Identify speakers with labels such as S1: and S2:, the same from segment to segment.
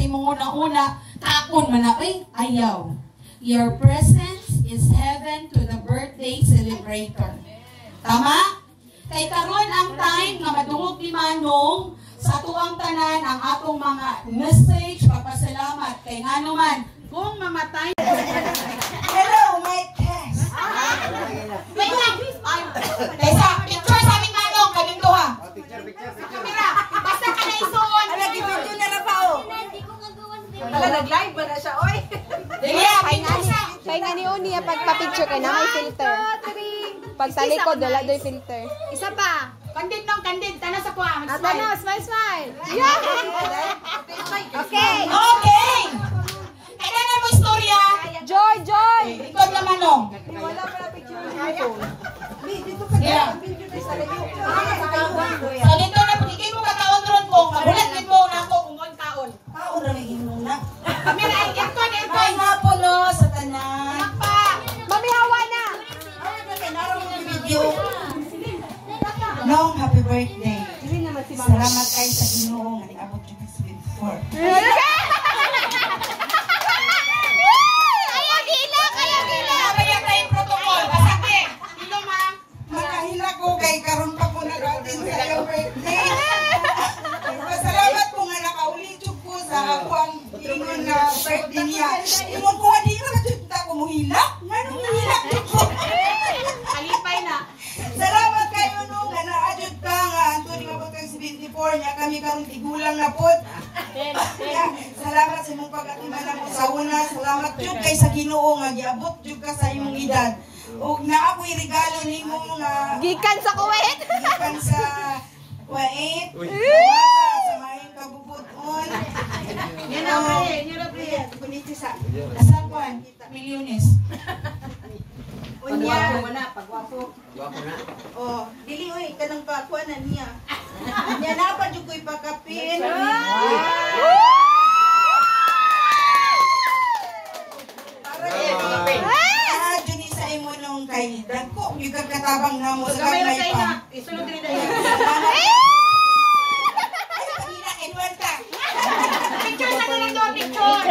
S1: imong una-una, tapon man na, ayaw. Your presence is heaven to the birthday celebrator. Tama? Kay karon ang time nga madungog ni Manong sa tuwang tanan ang atong mga message, papasalamat. Kay nga naman, kung mamatay...
S2: Hello, my guest!
S1: Wait lang! Kaysa, picture sa aming Manong, kaming to ha!
S3: Picture.
S1: Kamera, basta ka na isuon!
S2: Nag-video na na pa, oh!
S4: Tala, nag-live ba na siya, oy?
S5: Kaya nga ni Oni, pagpa-picture ka na, may filter. Pag sa likod, wala do'y filter.
S4: Isa pa.
S1: Kandid nung kandid, tanas ako ha!
S4: Tana, smile.
S5: Yeah!
S4: Okay.
S1: Okay! Kailan mo istorya?
S5: Joy!
S1: Likod na Manong.
S2: Wala pala picture niya ito. Dito ka
S1: Yeah.
S2: video na sa layo.
S1: So dito na, ikay mo kataon ron ko, mabulat din mo na ako kung mo taon.
S2: Taon na may muna.
S1: Kami na, Erton!
S2: Ay nga po no, sa tanan.
S5: Mami, hawa na!
S2: Video. Long happy birthday. Salamat kayo sa Ginoo nga niabot yung sa 24.
S1: Kaya tayong protocol. Basake. Sino ma?
S2: Makahila ko kay karon pa ko nag-attend sa iyong birthday. Salamat ko nga nakaulit ko sa ako ang ingon na birthday niya. Ingon ko nga di ka na dito ko muhila. Nga nung muhila ko.
S1: Alipay na.
S2: Salamat kayo no nga naadjud ka nga Anthony nga po 74 niya kami karong tigulang na pod. Salamat sa imong pag-atiman mo sa una. Salamat jud kay sa Ginoo nga giabot jud ka sa imong edad. Ug na ako'y regalo nimo nga
S5: Gikan sa Kuwait!
S2: gikan sa Kuwait. Sa maayong kabubuton.
S1: Yan na, pre. Yan na, pre.
S2: Kuniti sa
S1: Asakuan. Milyones.
S2: unya.
S4: Pagwapo.
S2: Oh, dili oy kanang pakuan na niya. Nya na pa jud ko'y pakapin. Juni sa imo nung kay dako yung katabang na mo sa
S1: Gamay ra
S2: gamay
S1: kay
S2: pa.
S1: na. Isulod rin na yan. Picture sa nila to, picture.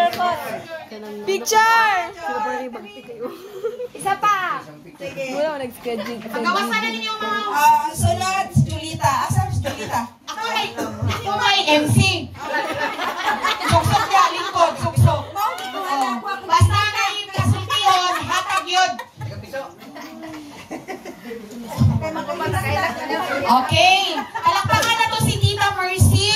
S5: Picture!
S4: Isa pa.
S2: Sige.
S5: Wala ko nag-schedule.
S1: Pagkawasan na ninyo mga...
S2: Ang sunod si Julita. Asan si Julita?
S1: Ako may MC. Suksok niya, lingkod, suksok. Basta na yung kasultiyon, hatag yun. Okay. Palakpakan na to si Tita Mercy.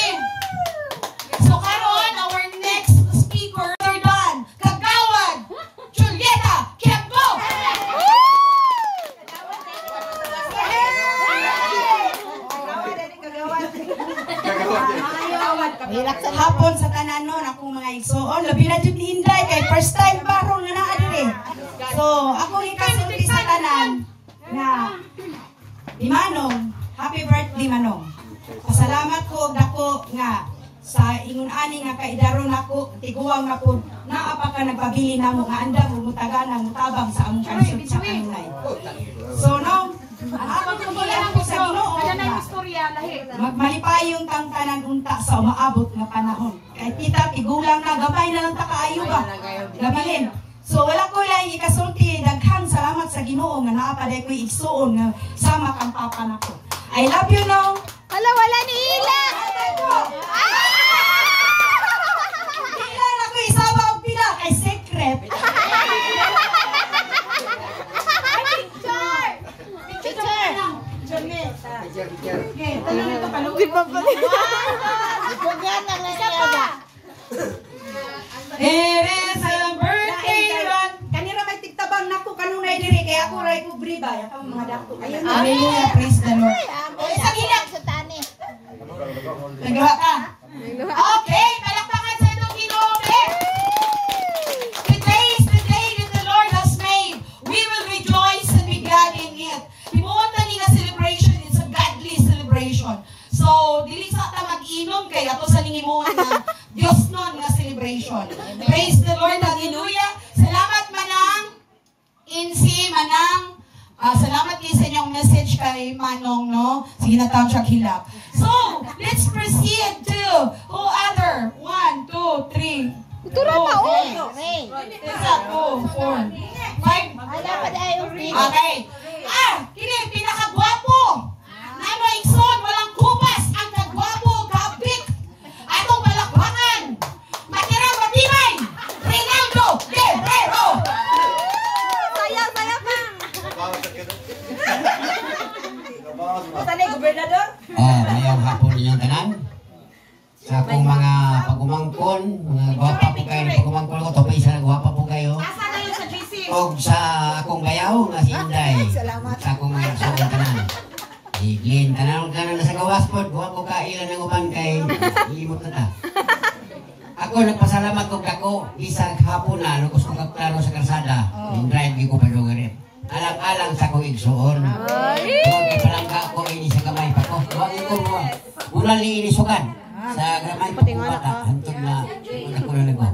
S1: So karon, our next speaker, Dan, Kagawad, Julieta, Kempo.
S2: Hapon sa tanan nun, akong mga igsoon. Labi na dyan ni Inday, kay first time barong na naadiri. So, ako ikasulti sa tanan na di Manong, happy birthday Manong. Pasalamat ko dako nga sa ingon-ani nga kaidaron ako, tiguang ako, naapa ka nagpabili na mo nga anda mo mutaganan, mutabang sa among kansyon sa kanunay. So, no, ako tugilan ko sa Ginoo nga malipayong tang tanan unta sa umaabot nga panahon. Kay tita, tigulang na, gabay na lang takaayo ba? Gabilin. So wala ko lang ikasulti, daghang salamat sa Ginoo nga naapaday ko igsuon nga sama kang papa nako. I love you no.
S5: Hala, wala ni Ila!
S2: Pila na ko isama og pila kay secret.
S1: Okay, tanong ito paluin.
S5: Di pa pala.
S2: It is a birthday run. Kanira may tigtabang nako kanunay diri kay ako ray ko briba ya ka mga dako. Ayun. Hallelujah, praise the Lord.
S5: Sa gilang sa tani.
S2: Nagawa ka.
S1: Okay, palakpakan sa itong Ginoo. Today is the day that the Lord has made. We will rejoice and be glad in it. Himuon na nga celebration, it's a godly celebration. So, dili sa ta mag-inom kay ato sa ningimuon na Dios non nga celebration. Praise the Lord, hallelujah. Salamat manang Insi, manang Salamat kayo sa inyong message kay Manong, no? Sige na taon siya hilap. So, let's proceed to who other? 1, 2, 3.
S5: Ito na pa, oh.
S1: Isa, 2, 4, 5. Okay. Kini, pinakagwapo. Nano Ikson, walang kupas. Ang kagwapo, kapit. Atong balakbakan. Matirang matibay. Rinaldo Guerrero.
S4: Sayaw pa.
S3: Mayang hapon ninyong tanan. Sa akong mga pagumangkon, mga gwapa po kayo ng pagumangkon ko, ito pa isa na gwapa po kayo.
S4: Asa na yun sa GC?
S3: O sa akong bayaw, nga si Inday. Sa akong mga sa tanan. Iglin, tanan na sa gawas po, buwan ko kailan ng uban kay ilimot na ta. Ako nagpasalamat ko kako, isang hapon na, ano gusto kong kaklaro sa karsada, yung drive ko pa lugarit. Alang-alang sa kong igsuon. Kung kay palangga ko, ini sa gamay pa ko. Huwag ko mo, ulang ni inisukan. Sa gamay pa ko bata, hantog na, ako na nag-o.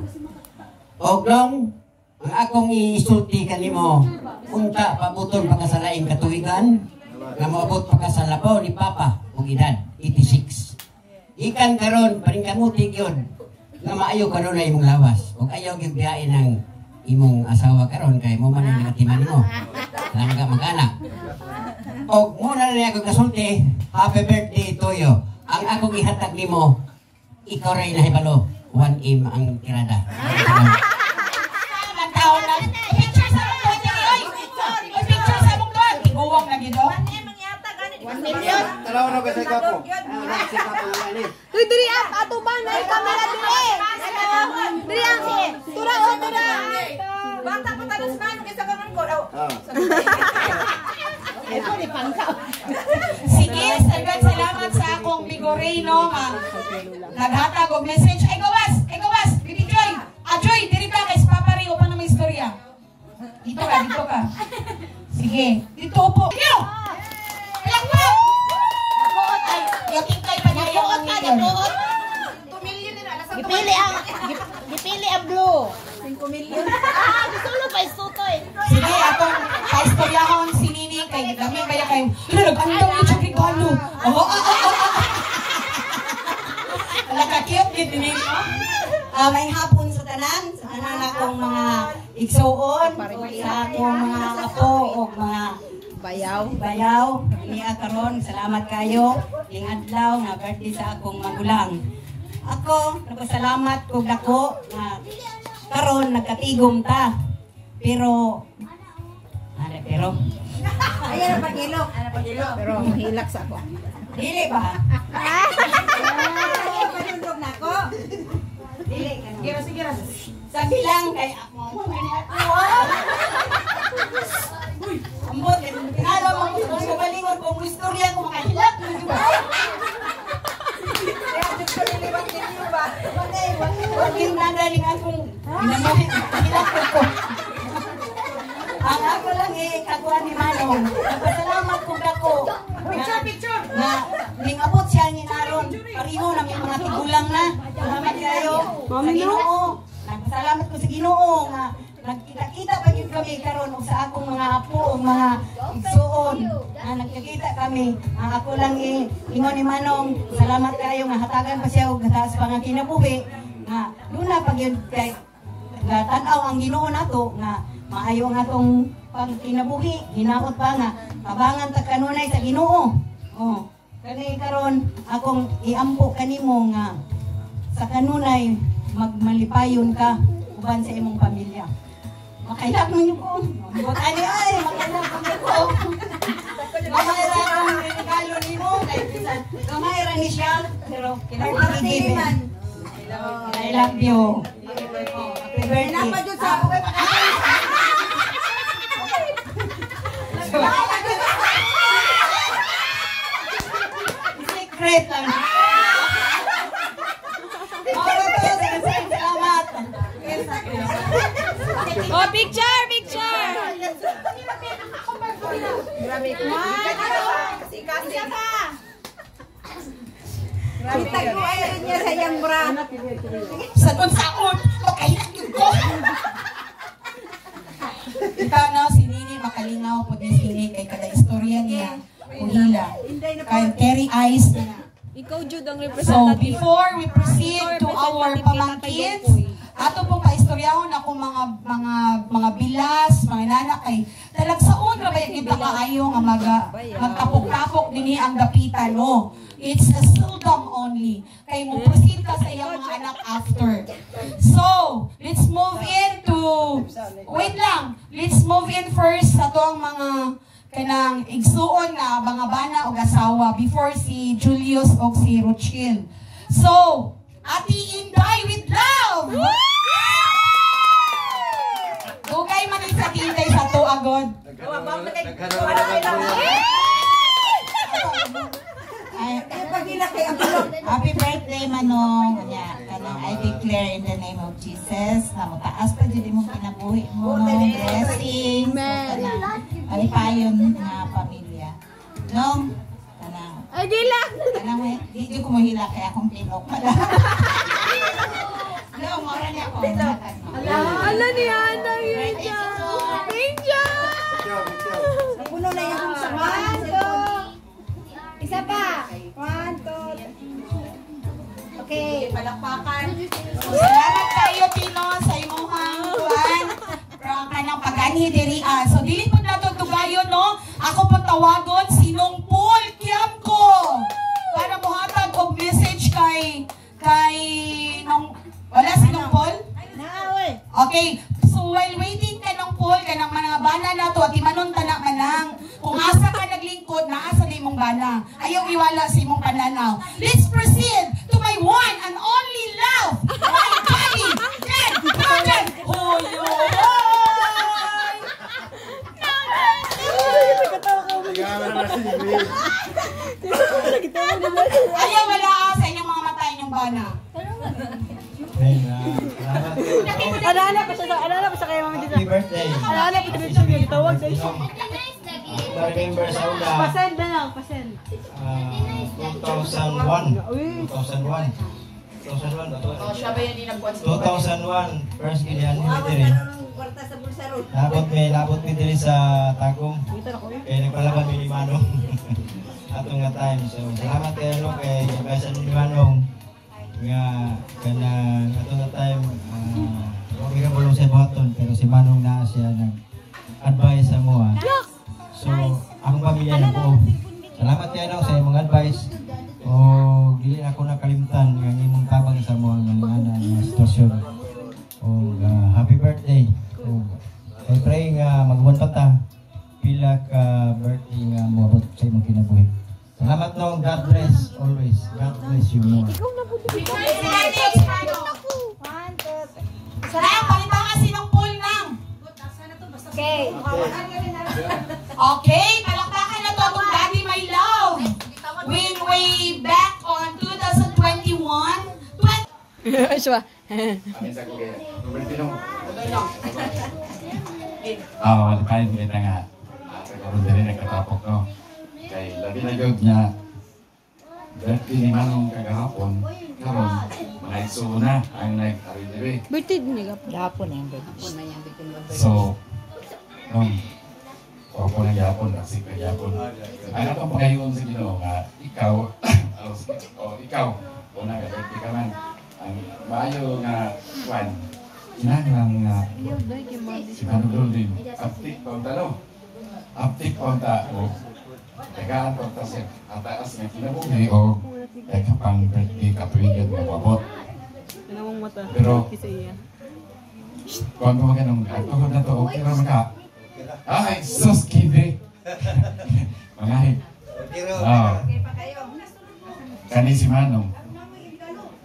S3: Oglong, ang akong isulti kanimo, punta pabuton pa ka sa laing katuigan, nga maabot pa ka sa labaw ni Papa, kung edad, 86. Ikan karon paningkamutig yun, nga maayo ka nun na imong lawas. Huwag ayaw gibiyain ng imong asawa karon kay mo man ang nagatiman mo. Langga mag-anak. O muna na niya kong kasulti, happy birthday to you. Ang akong ihatag nimo, ikaw rin nahibalo. 1M ang tirada.
S1: Taon lang. Picture sa mong doon. Oy, picture sa mong doon. Iguwang na gito.
S4: 1 million.
S6: Taraw na ba sa kapo?
S5: Uy, diri ato ba na kamera diri? Diri ang tura.
S4: Bata pa tayo sa manong isa ganun ko. Ito ni pangkaw.
S1: Sige, salamat sa akong Bigoreno nga naghatag og message. Ay gawas, Bibi Joy. Joy, diri ka kay Papa Rio pa na may istorya. Dito ka. Sige, dito upo. Yo! Alakpak!
S4: Nakuot ay.
S1: Yung tingkay pa niya yung ang million.
S4: 2 million nila. Gipili ang blue. 5 million. Gusto mo pa isutoy.
S1: Sige, atong kaistoryahon si Nini kay dami kaya kayo. Nag-andam yung siya regalo.
S2: Wala ka cute din din mo. May hapon sa tanan akong mga igsuon, sa akong mga apo o mga bayaw. Niya karon, salamat kayo. Ning adlaw nga birthday sa akong magulang. Ako, nagpasalamat kog dako nga karon nagkatigom ta. Pero
S4: Ayan ang pagilo. Pero hilak sa ako.
S2: dili ba?
S4: Panundog na ako.
S2: Dili ka.
S4: Sige.
S2: Sabi lang kay ako. Ambot, pinalo mo ko sa balingon kung istorya ko makahilak. Huwag yung nadaling akong inamuhin. Hilak ko. Ang ako lang kakuha ni Manong. Nagpasalamat kong dako.
S4: Picture.
S2: Na lingabot siya ni Naron. Pariho na may mga tigulang na. Salamat kayo sa Ginoo. Nagpasalamat ko sa Ginoo nga nagkita-kita pa yun kami karon og sa akong mga apo, mga igsuon. Nagkakita kami. Ako lang ingon ni Manong. Salamat kayo nga hatagan pa siya og gataas pa nga kinabuhi. Nga doon na pag yun kay tan-aw ang Ginoo nato nga maayo nga atong pagkinabuhi, hinaot pa nga, tabangan ta kanunay sa Ginoo. Kani karon akong iampo kanimo nga sa kanunay magmalipayon ka uban sa imong pamilya. Makailag mo ko. Buot ani ay, makailag mo ko. Kamay ra ang regalo nimo kay bisan. Kamay ra ni siya, pero kinabuhi man. I love you. Happy birthday.
S4: Napadyo sa ako.
S2: Secret lang. Salamat.
S5: Oh, picture.
S4: Grabe ko. Kasi ka. Kita ko ayun niya sa iyang bra.
S1: Saon, makahilag yun ko. Ikaw na, si Nini, makalingaw po din si Nini kay Ice.
S5: Ikaw, Jude, ang
S1: So,
S5: representative.
S1: before we proceed to our pamangkins, ato pong paistoryahon ako mga bilas, mga nanak kay talagsaon ra ba kita kaayo nga magtapok-tapok dinhi ang dapitan no. It's a seldom only. Kay mo proceed ka sa iyang mga anak after. So, let's move into wait lang. Let's move in first sa to ang mga kanang igsuon na bangabana o asawa before si Julius o si Rochelle. So, Ati Inday with love! Dugay man sa Inday sa to agod.
S4: Happy birthday, Manong. Kanang I declare in the name of Jesus na mataas pa dyan mong kinabuhi mo ng blessings. Kanang alipayon na pamilya. Nong, kanang
S5: Ay, gila!
S4: kanang hindi ko mahila kaya akong pinok. Nong, mora niya ako.
S5: Ala ni Ana yun dyan. Ninja!
S4: Puno na yung sama. Isa pa. 1, 2. Okay, palakpakan.
S1: Salamat kayo, Tino, sa imuhang kuwan. Kanang pag-anhi diri. So, dili po nato tugayon, no? Ako po tawagon, sinong Paul Kiamko. Para buhatag og message kay nung, wala sinong Paul?
S4: Naawe.
S1: Okay, so while waiting ka ng Paul, ka ng mga bana na to, at imanon tanak manang. Kung asa ka naglingkod, naasa na imong bana. Ayaw iwala sa imong pananaw. Let's proceed to my one and only love, my daddy, Ted Jordan. Ayaw wala sa inyong mga mata, inyong bana.
S5: Alala pa sa kay Mama Dita.
S3: Happy birthday.
S5: Alala pa sa dito yung tawag sa isa.
S3: Remember sa una,
S5: Pasend na lang, pasend.
S3: 2001. 2001. 2001 ba to?
S1: Siya ba yan din nagbuwan
S3: 2001, first gilihan ni Diri. Labot mi diri sa Tagum. Kaya nagpalaban mi ni Manong. Atong nga time. So, salamat kayo kay Kabasan ni Manong. Nga kanang atong nga time okay ka bulong sa buhaton pero si Manong na siya nag-advise sa mo. So, akong pamilya na po. Salamat kayo sa imong advice. O dili ako nakalimtan nga imong tabang sa mo nga nga sitwasyon. O happy birthday. O I pray nga magbuwan pa ta pila ka birthday nga moabot sa imong kinabuhi. Salamat nong God bless always. God bless you more.
S1: Sarang, palitangan sinong Paul nang.
S4: Okay.
S1: Okay, palakpakan na to itong Daddy My Love. Way back on 2021.
S5: Siya.
S6: Wala kayo kita nga. Karoon din nagkatapok ko. Kay labi na yun niya. Dati ni Manong kagahapon. Karoon, mga iso na ang nag-aridiri.
S5: Birthday din niya.
S4: Gapon yung
S6: So, Opo ng yapon, kasi ka yapon. Ano itong pagayon sa Ginoo nga, ikaw, ikaw, una ka, birthday ka man. Ang maayo nga, kwan, kinahanglang nga, si Manong Goldin, aptik pa ang talo. Aptik pa ang tao. Tagaan pa ang tasip, ang taas nga kinabuhi o kapang birthday katuwigan nga wabot. Pero, kung mo ganun, alcohol na to, okay naman ka. Ay, sus, kindi. Mangahit. Kani si Manong.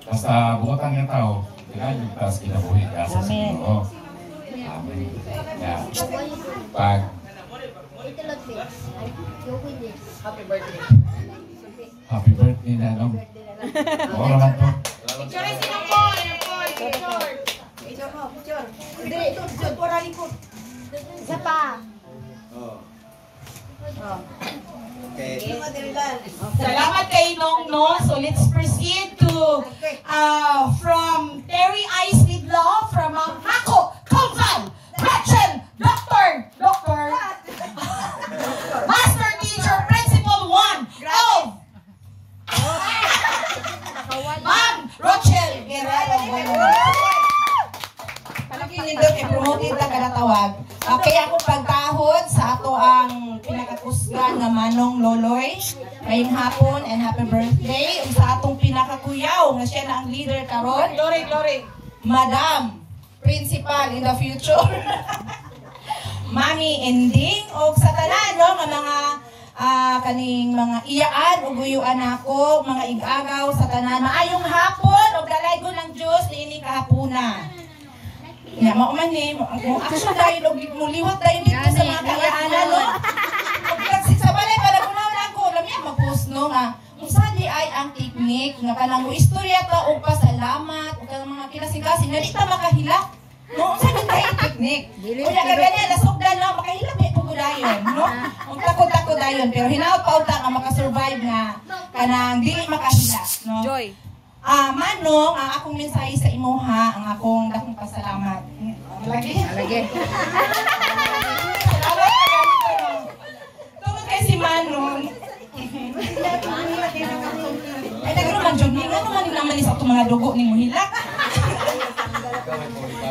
S6: Basta bukotang yung tao, kailangan yung taas kinabuhi ka sa Ginoo. Amen. Yeah. Pag happy birthday na nung. Oo naman po.
S1: Sorry, sinong Paul? Picture.
S4: Isa pa.
S1: Salamat kay Nong, no? So let's proceed to from Terry Ice with Love from Hako, Kalfan, Rachel, Doctor, Master Teacher, Principal 1 of
S2: noted na kada tawag. Okay, ako pagtahod sa ato ang pinakakusgan nga Manong Loloy. Ngayong hapon and happy birthday. Sa atong pinakakuyaw nga siya na ang leader karon. Glory. Madam, principal in the future. Mami Ending o sa tanan no nga mga kaning mga iyaan ug guyuan ako, mga igagaw sa tanan. Maayong hapon ug dalaygo ng Dios niini kahapuna. Ya mao man ni mo action dayon ug muliwat dayon dito sa mga kayaanan no. Ug kasi sa balay para kunaon ako lamya mag-post no nga usa di ay ang teknik nga kanang istorya ta og pasalamat ug kanang mga kinasing-kasing nga di ta makahilak. No, unsa man kay teknik? Unya ka ganyan nasugdan no makahilak may pugudayon no. Ug takot dayon pero hinaot pa uta nga makasurvive nga kanang dili makahilak no.
S5: Joy.
S2: Manong, ang akong mensahe sa imuha, ang akong dakong pasalamat. Lagi. Salamat ka ganito. Tungkol kay si Manong. Ay, nagkaroon Jud, nga naman naman sa itong mga dugo ni Muhilak.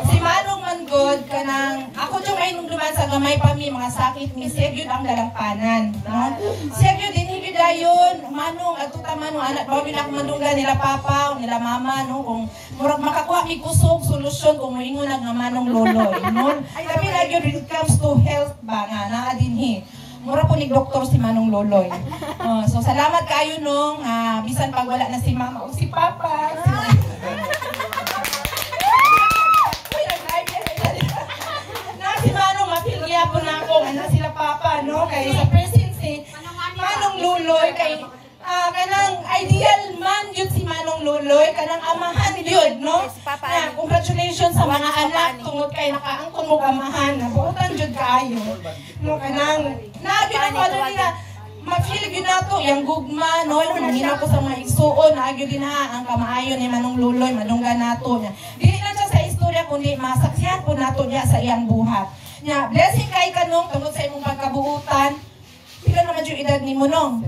S2: Si Manong Mangod, kanang, ako dyan ay nung duman sa gamay pa mi, mga sakit ni Sergio ang dalampanan. No? Sergio din higit dayon, Manong, at tuta Manong, anak, bawi na kumandungga nila papa, nila mama, no? Kung murag makakuha mi kusog, solusyon, kung moingon nga Manong Loloy. No? Kami lagi when it comes to health ba, nga, naadinhi. Mura po ni doktor si Manong Loloy. So, salamat kayo nung, bisan pag wala na si mama o si papa. Si Manong, mapilya po na ako. Ano sila papa, no? Kaya sa presidency, Manong Loloy, kay kanang ideal man yun si Manong Loloy, kanang amahan yun, no? Congratulations sa mga anak, tungod kay nakaangkon mo amahan, nabuutan yun kaayo. No, kanang, naagyo na pala nila, ma-feel yun na to, yung gugma, no? Nanghina ko sa mga igsuon, naagyo din ha, ang kamaayo ni Manong Loloy, madungga nato niya. Dili lang siya sa istorya, kundi masaksihan po nato niya sa iyang buhat. Nya, blessing kay kanong, tungod sa imong pagkabuutan, pila naman yung edad ni mo, nong?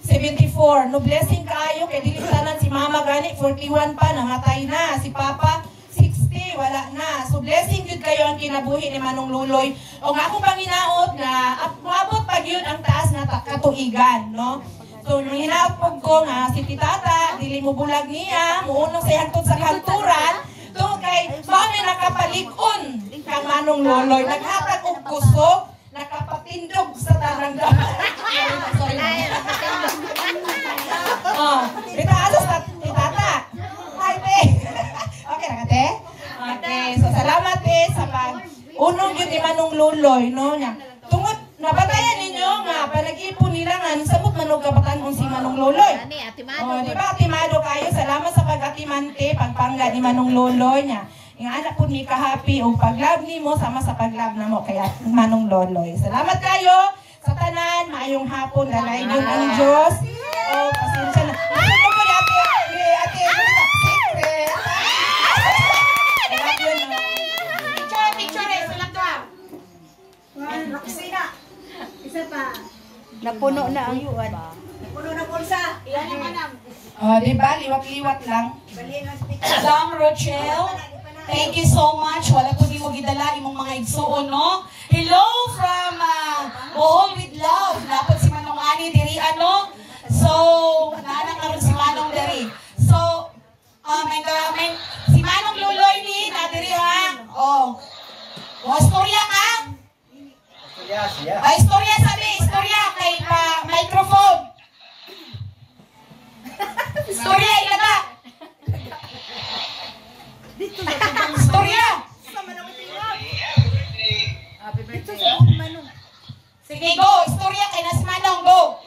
S2: 74. No, blessing kaayo, kay dilisanan si mama gani, 41 pa, nangatay na. Si papa, 60, wala na. So, blessing yun kayo ang kinabuhi ni Manong Loloy. O nga akong panginaot na, maabot pag yun ang taas na katuigan, no? So, nung hinaot po ko nga, si Titata, dili mo bulag niya, muunong sa hangtod sa kanturan, to kay, mami nakapalikon kang Manong Loloy, naghatag og kusog, nakapatindog sa tarangdaman. Sorry. Itaas sa Titata. Hi, te. Okay na ka, te? Okay. So, salamat, te, sa pag-unong yun ni Manong Loloy, no? Tungod, nabatayan ninyo nga, panag-ipon nila nga, sabot manog kabatanon si Manong Loloy. Di ba, atimado kayo? Salamat sa pag-atimante, pagpangga ni Manong Loloy niya. Yung anak po ni ka-happy o pag-love ni mo, sama sa pag-love na mo, kaya Manong Loloy. Salamat kayo sa tanan, maayong hapon, dalaygon ang Diyos. O, pasensya na. Ano po ni ate, secret. Picture, sulat ka. Roxina. Isa pa.
S5: Napuno na ang yuan.
S2: Napuno na pulsa. Iyan yung manam. Diba, liwat-liwat lang.
S1: Madam Rochelle, thank you so much. Wala ko di mo gidala imong mga igsuon, no? Hello from Bohol with Love. Dapat si Manong Ani diri ano? So, nanak karon si Manong diri. So, si Manong Loloy ni na diri ha. Oh. Istorya ka? Istorya sabi, istorya kay microphone. Istorya ilaga. Istorya. Sige, go. Istorya kay nas Manong, go.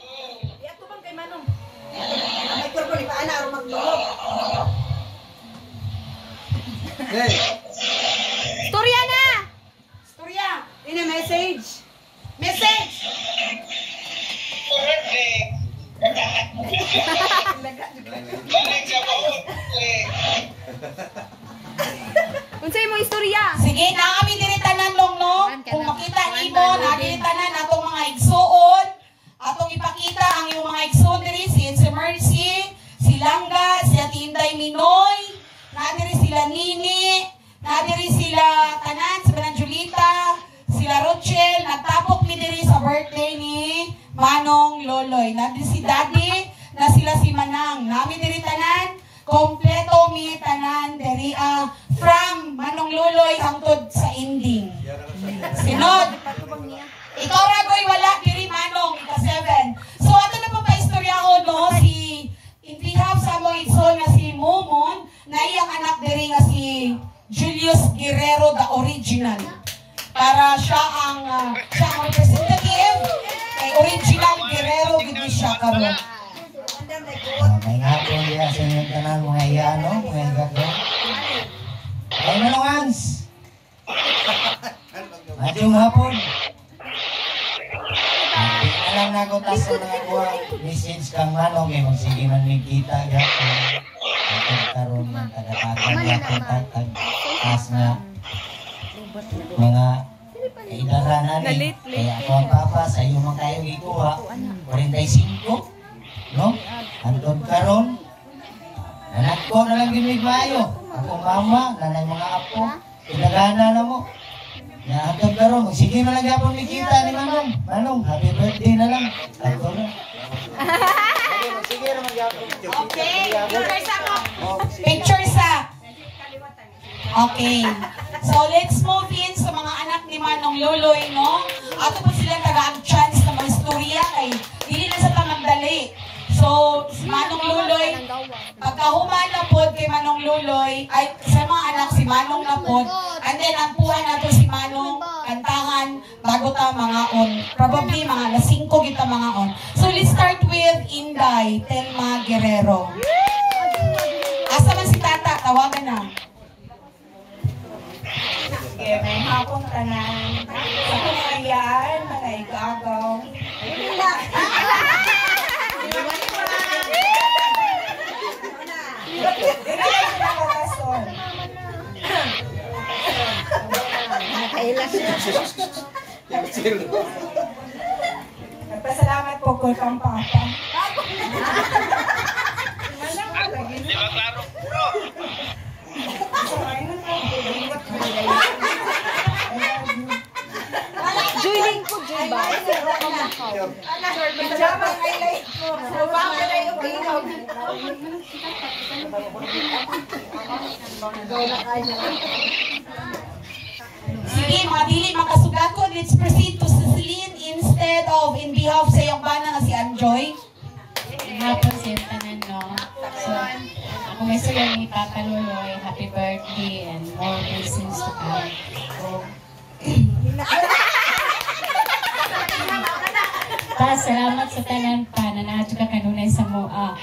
S2: Iyato bang kay Manong? Microphone, ipaana aron magdulog.
S5: Storya na!
S2: Istorya. Ini message. Message.
S5: Unsay mo istorya?
S1: Sige, naami diri tanan long. Kung makita nimo na diri tanan atong mga igsuon, atong ipakita ang iyong mga igsuon diri si Mercy, si Langga, si Ate Inday Minoy, na diri sila Nini, Nadiri sila tanan, si Manang Julita, sila Rochelle, nagtapok ni diri sa birthday ni Manong Loloy. Nadiri si Daddy, na sila si Manang. Nami diri tanan, kompleto mi tanan diri from Manong Loloy hangtod sa ending. Sinod. Ikaw ragoy wala diri Manong, ika-7. So ato na papaistoryaho no si in behalf sa mo igsoon nga si Momon na iyang anak diri nga si Julius Guerrero the original. Para siya ang representative kay original Guerrero gid siya karon.
S7: May hapon diya sa inyong tanan mga iyano, mga igagdo. Ay manungans! Madyong hapon. Alam na ko taso na kuha message kang manong kay magsige man may kita gapon. At karon ng taga-tagan gapon tatag tas na mga kaidaranan ni. Kaya ako ang papa sa iyo man kayo ikuha 45. No? Antod karon, anak ko na lang ginig maayo. Ako mama, nanay mga apo, pinagana na mo. Na antod karon, sige na lang yapon mikita ni Manong. Manong, happy birthday na lang. Ako na. Sige na magyapon.
S1: Okay, picture sa. Okay. So let's move in sa mga anak ni Manong Loloy, no? Ato po sila tagaan chance na mga istorya kay dili na sa tamagdali. So, si Manong Loloy, pagkahuman na po kay Manong Loloy, ay sa mga anak si Manong na po, and then ang puhan nato si Manong kantahan bago ta mga on. Probably mga alas 5 kita mga on. So, let's start with Inday Telma Guerrero. Asa man si Tata? Tawagan na.
S2: Sige, may hapong tanan. Sa kumayan, mga igagaw. Nagpasalamat po ko kang papa.
S5: Juling ko, July ba?
S1: Sige, mga dili makasugaton. Let's proceed to Cecilyn instead of in behalf sa iyong bana na si Anjoy.
S8: Hapon siya tanan, no? So, ako may suya ni Papa Loloy, happy birthday and more blessings to come. So, salamat sa tanan pa na naadyo ka kanunay sa mua.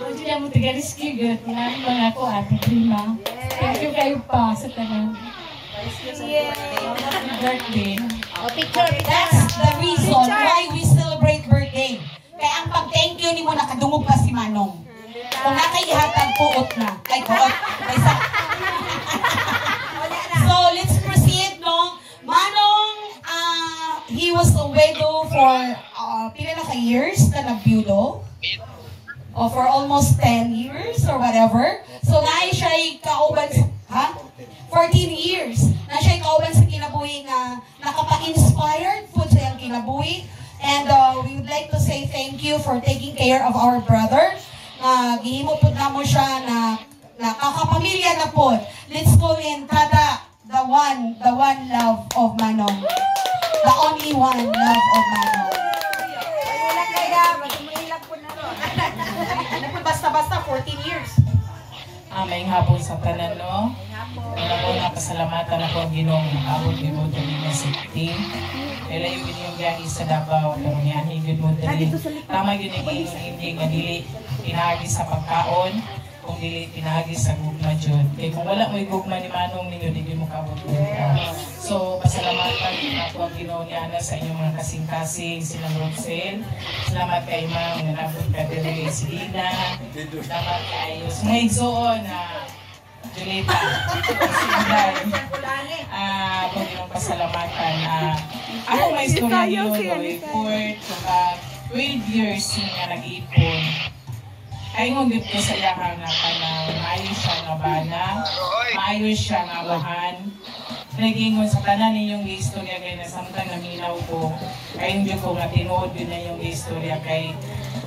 S8: Hindi mo taga-rescue good. Tinami mga ako ate prima. Thank you kayo pa sa tanan. Birthday.
S1: That's the reason why we celebrate birthday. Kaya ang pag-thank you ni mo nakadungog pa si Manong. Kung nakaihatag puot na. Ay, puot. So, let's proceed, no? Manong, he was a widow for pila na ka-years na nag-budo. Or for almost 10 years or whatever. So, na siya'y kauban sa, 14 years. Na siya'y kauban sa kinabuhi na nakapa-inspired po sa iyang kinabuhi. And we would like to say thank you for taking care of our brother. Gihimo po na mo siya na kakapamilya na po. Let's call in Tata, the one love of Manong. The only one love of Manong. Basta-basta 14 years.
S9: May hapon sa tanan, no? Una pasalamatan ako ang Ginoong abot ni mo dali na safety. Kaya yung inyong biyahe sa Davao, pero yan, higit mo dali. Tama yun yung hindi nga dili pinahagi sa pagkaon, kung dili pinahagi sa gugma dyan. Kaya kung wala mo yung gugma ni Manong ninyo, hindi mo kabot. So, pasalamatan ako ang Ginoo ni Ana sa inyong mga kasing-kasing, silang Roxel. Salamat kay Ma'am, nanabot ka dili si Lina. Salamat kayo. So, may igsoon na Julita, si Inday. Kung yung pasalamatan. Ako may istorya yun, report, 12 years nga nag-iipon. Ay ngunggit ko sa iyahang na mga bana. Maayos siya nga awahan. Nagingon sa tanan ninyong istorya kay nasamtang naminaw ko. Kay hindi ko nga tinuod yun na yung istorya kay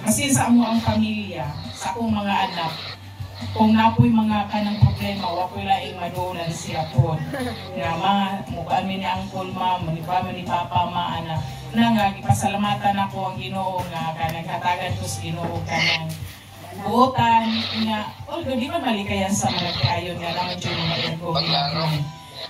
S9: kasi sa amo ang pamilya, sa akong mga anak, kung napoy mga kanang problema, wakoy laing madunan siya po. Nga mukhaan mi ni Uncle Ma, ni Papa Ma, anak. Na nga, ipasalamatan ako ang Ginoo nga kanang hatagan ko sa Ginoo kanang buotan nga. Although di man malikayan sa mga kaayon nga naman dyan mga ko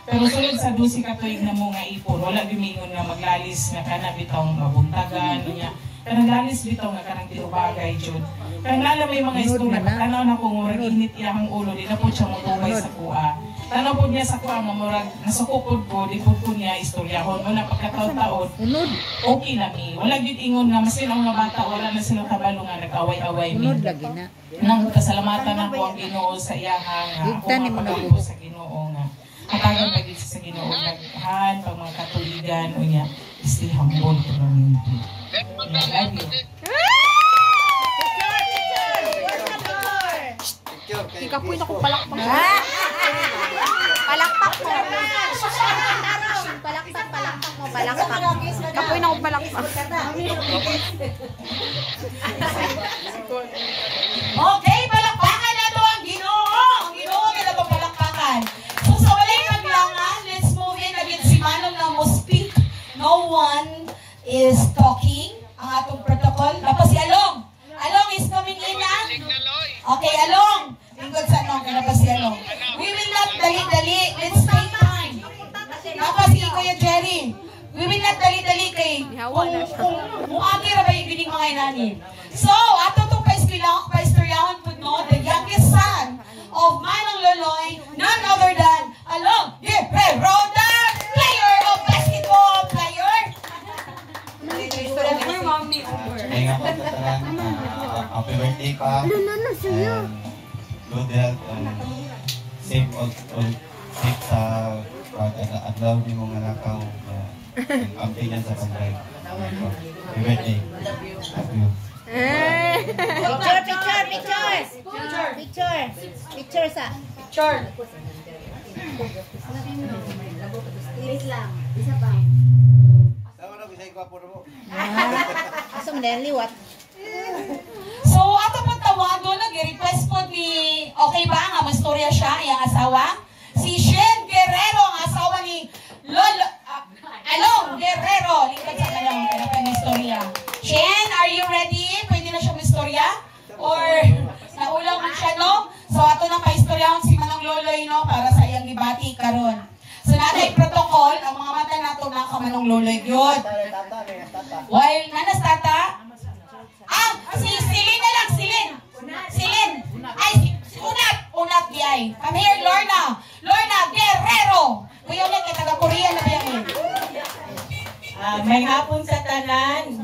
S9: pero sulod sa 12 ka tuig na mo nga ipon, wala bimingon nga maglalis nga kana bitong mabuntagan niya. Kanang lalis bitaw nga kanang tinubagay jud. Kanang lala may mga istorya tanaw na kung murag init iyang ulo di na po siya motubay sa kuha. Tanaw po niya sa kuha nga murag nasukupod ko di po niya istoryahon wala pagkataon-taon. Okay na mi. Wala gyud ingon nga masin ang mga bata wala na sila kabalo nga nag-away-away mi. Nang kasalamatan ako ang Ginoo sa iyaha nga sa Ginoo nga. Katagan lagi sa Ginoo naghan pag mga Katoligan unya stay humble community. Love you.
S5: Ikapoy na kong palakpak. Palakpak mo. Palakpak mo, palakpak. Ikapoy na kong palakpak.
S1: Okay, palakpakan na ito ang Ginoo. Ang Ginoo nila pa palakpakan. So sa walay kaglangan, let's move in again si Manong na mo speak. No one is talking. Ang atong protocol. Tapos si Along. Along is coming in na. Okay, Along. Lingkod sa Along. Tapos si Along. We will not dali-dali. Let's take time. Tapos si Kuya Jerry. We will not dali-dali kay kung akira ba yung bining mga inanin. So, ato itong paistoryahan po no, the youngest son of Manong Loloy, none other than Along Guerrero, the player of basketball player.
S7: May nga po happy birthday pa. And good health and safe sa pag-adlaw ni mong nakaw ang ampinan sa pag-drive. Happy birthday. Love you.
S4: Picture sa. Iris lang. Isa pa. Asa mo na liwat.
S1: So, ato pong tawado, nag-request po ni, okay ba, nga mastorya siya, yung asawa? Si Shen Guerrero, ang asawa ni Lolo, Along Guerrero. Lingkod sa kanang istorya. Shen, are you ready? Pwede na siya mastorya? Or, naulaw mo siya, no? So, ato nang paistoryahan si Manong Loloy, no? Para sa iyang gibati karon. So, natay protocol, ang mga mata nato na ka Manong Loloy. Good. While, nanas tata? Si Silin na lang, Silin. Ay, Unat diay. Come here, Lorna Guerrero. Kuya ulit, kay taga-Korea na ba yan?
S10: May hapon sa tanan.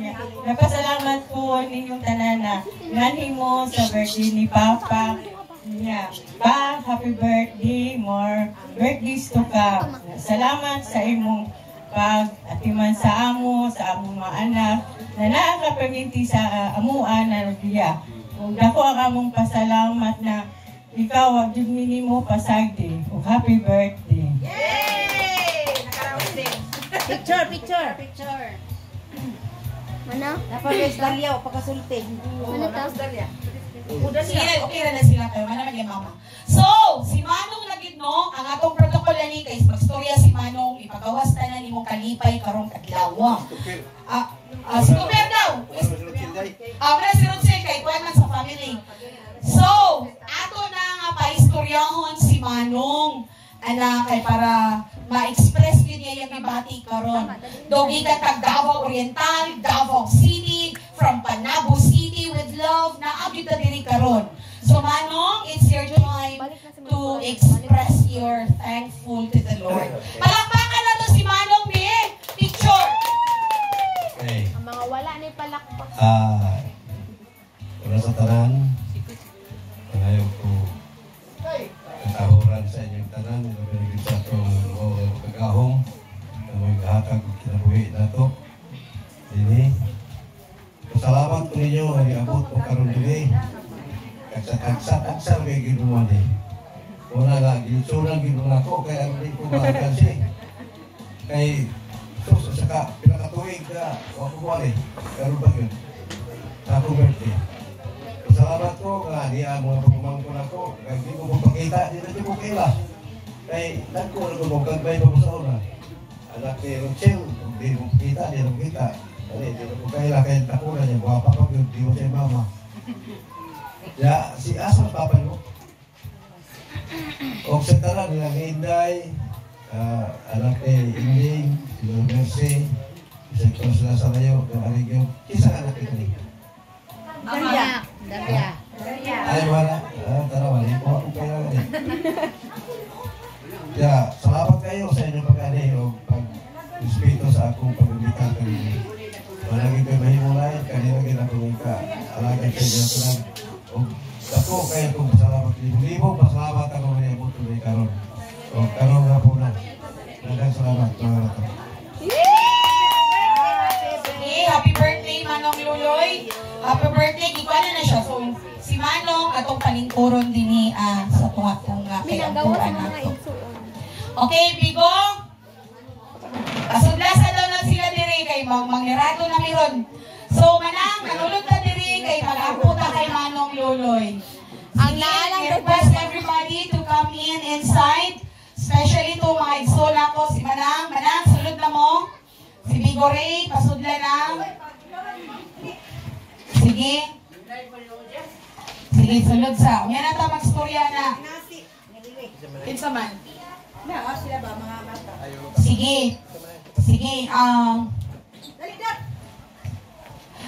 S10: Napasalamat po ninyong tanan na nanimo sa birthday ni Papa. Yeah. Pa, happy birthday, more birthdays to come. Salamat sa imong pag-atiman sa amo, sa among mga anak, na nakakapaginti sa amuan na nagiya. Kung dako ang among pasalamat na ikaw ang judmini mo pasagdi. O happy birthday.
S4: Yay! Nakarawin din. Picture. Mana? Napag-guys Dalia o pagkasulti. Ano ta? Dalia.
S1: Okay na sila kayo. Mana maging mama. So, si Manong lagid no, ang atong protocol ni kay magstorya si Manong ipagawas tanan imong kalipay karong kadlaw. Si Tumer daw. Wala si Rutsel kay kuwan man sa family. So, ato na nga paistoryahon si Manong ana kay para ma-express yun niya yung ibati karon. Dogi ka tag Davao Oriental, Davao City, from Panabo City with love, naabit na diri karon. So Manong, it's your time to express your thankful to the Lord. Palakpakan na to si Manong, be. Picture.
S7: Okay.
S5: Ang mga wala ni palakpak.
S7: Para sa tanan, panayaw ko katahuran sa inyong tanan, nabinigit sa itong kagahong na may kahatag kinabuhi na ito. Dini, pasalamat ko ninyo ay abot ko karon dili. Kagsa may ginawa ni.
S11: Wala nga, ginsurang ginula ko, kaya hindi ko makakan siya. Kay, so, saka, pinakatuwing ka, ako ko alin, karoon ba yun? Sa akong birthday. Salamat ko nga, diya mga pagkumangkon ako, kaya hindi ko magpakita, hindi ko kila. Kaya, nagko na ko magkagbay pa mo sa una. Anak ni Rochelle, hindi mo kita, hindi mo kita. Hindi mo kila, kaya takuna niya, buwapa pa yun, di mo siya mama. Ya, si Asa papa mo. O sa taran nilang Inday, anak ni Inding, si Mercy, isa ko sila sa layo, ng Aligyo. Kisa anak ito ni?
S8: Daria.
S11: Ay, wala. Tara, wala. Ikaw ako kailangan eh. Ya, salamat kayo sa inyong pag-ani o pag-respeto sa akong pag-umitan kanina. Malagi kayo mahimulay, kanina ginagawin ka. Alagay kayo ginagawin. O ako kayo kung masalamat libo-libo, masalamat ako na yung buto na karon. O karon nga po na. Dagang salamat mga nato.
S1: Happy birthday, Manong Luloy. Happy birthday, ikaw na siya. So, si Manong, atong palingkuron din sa tunga-tunga kay ang tuan nato. Okay, Bigo. Kasudlasan daw na sila diri kay mangnirado na miron. So, Manang, nanulog na diri kay mag-aputa kay Manong Luloy. Ang request everybody to come inside. Especially to mga igsola ko. Si Manang, sulod na mo. Si Bigo Ray, pasudla na. Sige. Sige, sulod sa. Unya na ta magstorya na. Kinsa man? Sige.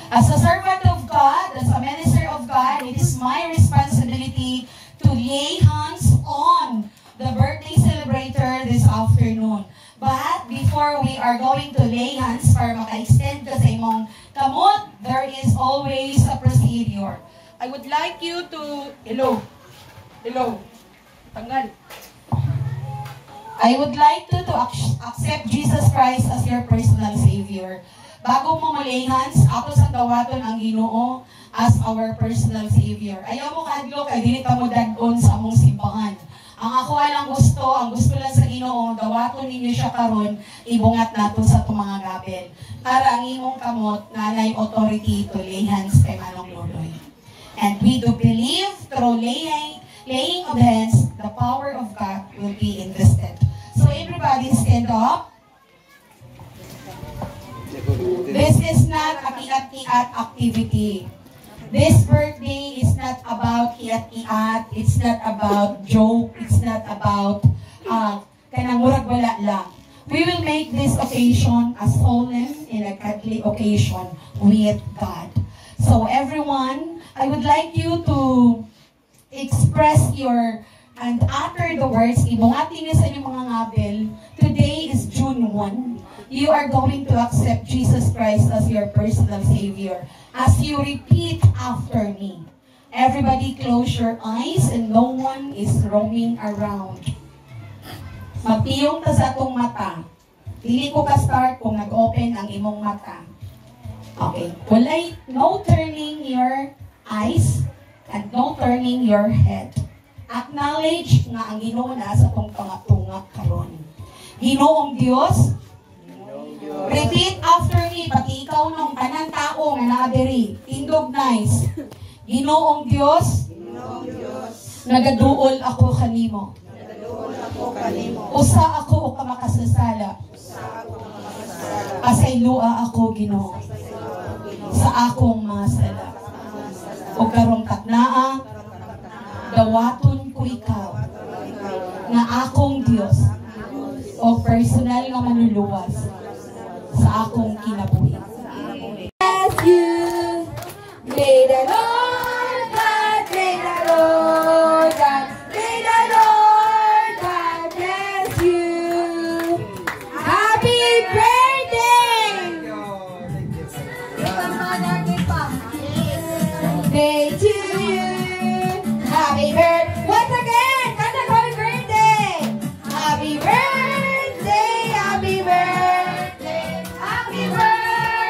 S1: As a servant of God, as a minister of God, it is my responsibility to lay hands on the birthday celebrator this afternoon. But before we are going to lay hands para maka-extend ka sa imong kamot, there is always a procedure. I would like you to... Hello. Tanggal. I would like you to accept Jesus Christ as your personal Savior. Bago mo malay hands, ako sa dawaton ang Ginoo as our personal Savior. Ayaw mo kadlo kay dili ta mo dagon sa among simbahan. Ang ako lang ang gusto lang sa Ginoo, dawaton ninyo siya karon, ibungat nato sa itong mga gabel. Para ang imong kamot, nanay authority to lay hands kay Manong Luloy. And we do believe through laying of hands, the power of God will be invested. So everybody stand up. This is not a kiat-kiat activity. This birthday is not about kiat-kiat, it's not about joke, it's not about kanang murag wala lang. We will make this occasion a solemn and a godly occasion with God. So everyone, I would like you to express and utter the words, ibungatin niyo sa inyong mga ngabel. Today is June 1. You are going to accept Jesus Christ as your personal Savior. As you repeat after me, everybody close your eyes and no one is roaming around. Magpiyong ta sa atong mata. Dili ko ka-start kung nag-open ang imong mata. Okay. No turning your eyes and no turning your head. Acknowledge nga ang Ginoo na sa atong tunga-tunga karon. Ginoong Dios, repeat after me, pati ikaw nung tanan tao nga naadiri. Tindog nice. Ginoong Dios, nagaduol ako kanimo. Usa ako o kamakasasala. Pasaylua ako, Ginoo, sa akong mga sala. O karong taknaa, dawaton ko ikaw, nga akong Dios, o personal nga manluluwas sa akong kinabuhi.
S5: Bless you, may the Lord God, may the Lord God, may the Lord God bless you. Happy birthday! Day to you. Happy birthday! Once again, happy birthday! Happy birthday! Happy birthday! Happy birthday!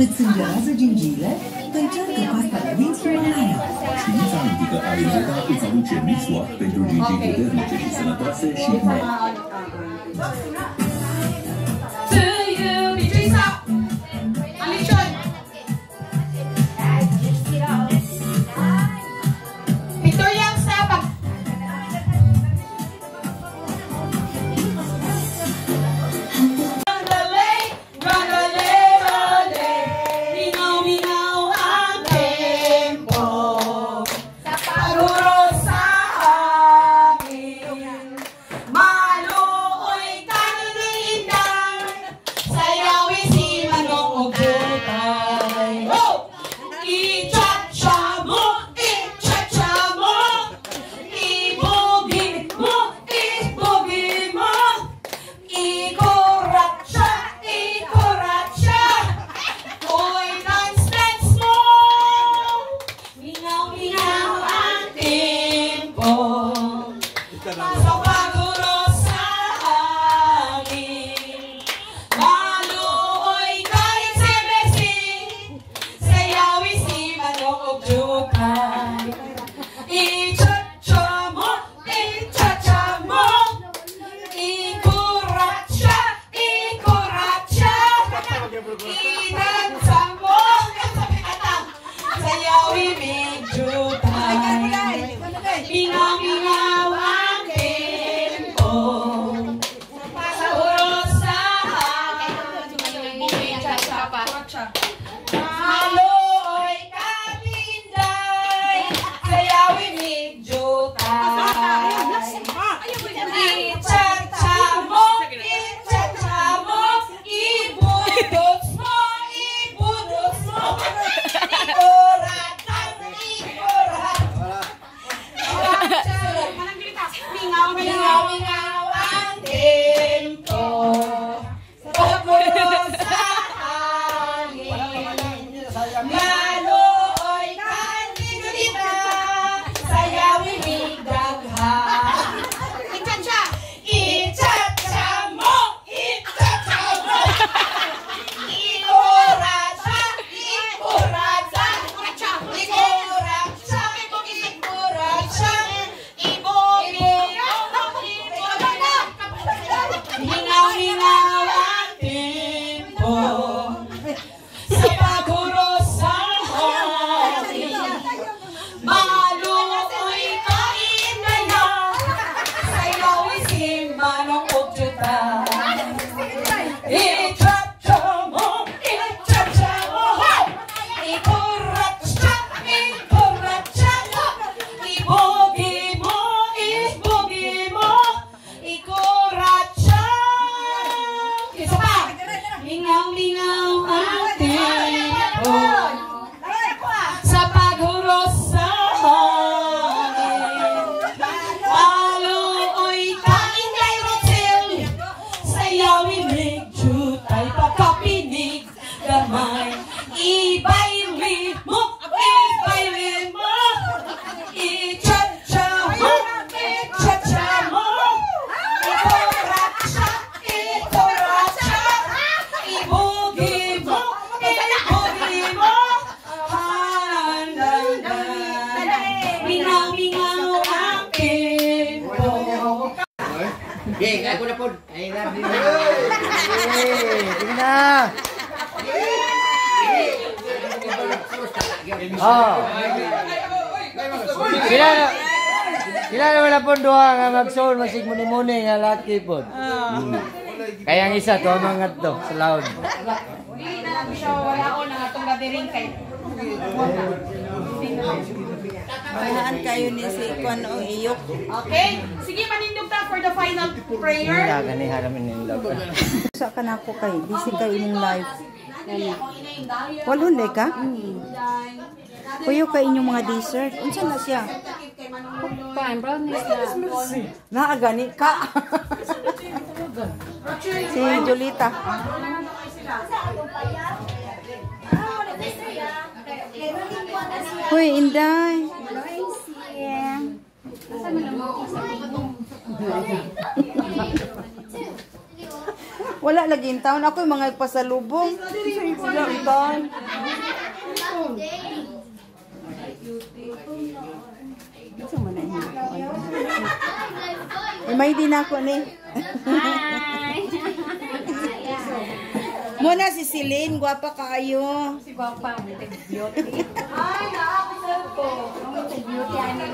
S12: Îți sângerează gingiile? Încearcă pasta de dinți Himalaya. Știința arată că Ayurveda îți aduce mișloc pentru gingii puternice și sănătoase și noi.
S3: Ako na po. Ay, love you.
S7: Sige na. Oh. Sila naman na po doha nga magsoon masig muni-muni nga laki po. Kaya ang isa to mga to sa laon.
S1: Hindi na lang siya wala o na itong gathering kay
S4: Balaan kayo ni si Kwan o Iyok.
S1: Okay? Sige, manindog ta for the final prayer.
S7: Hindi gani haramin nindog.
S4: Sa ka na ako kay, busy kayo inyong live. Walhunday ka? Kuyo ka inyong mga dessert. Unsa na siya?
S8: Fine, brownies na.
S4: Naagani ka. Si Julita. Hoy, Inday.
S13: Wala lagi in town. Ako yung mga pasalubong. Wala in town. Ito man na yun. May din ako ni. Muna si Celine, guwapa kayo.
S5: Si Guwapa, beauty. Ay, naakasal ko. Beauty, ano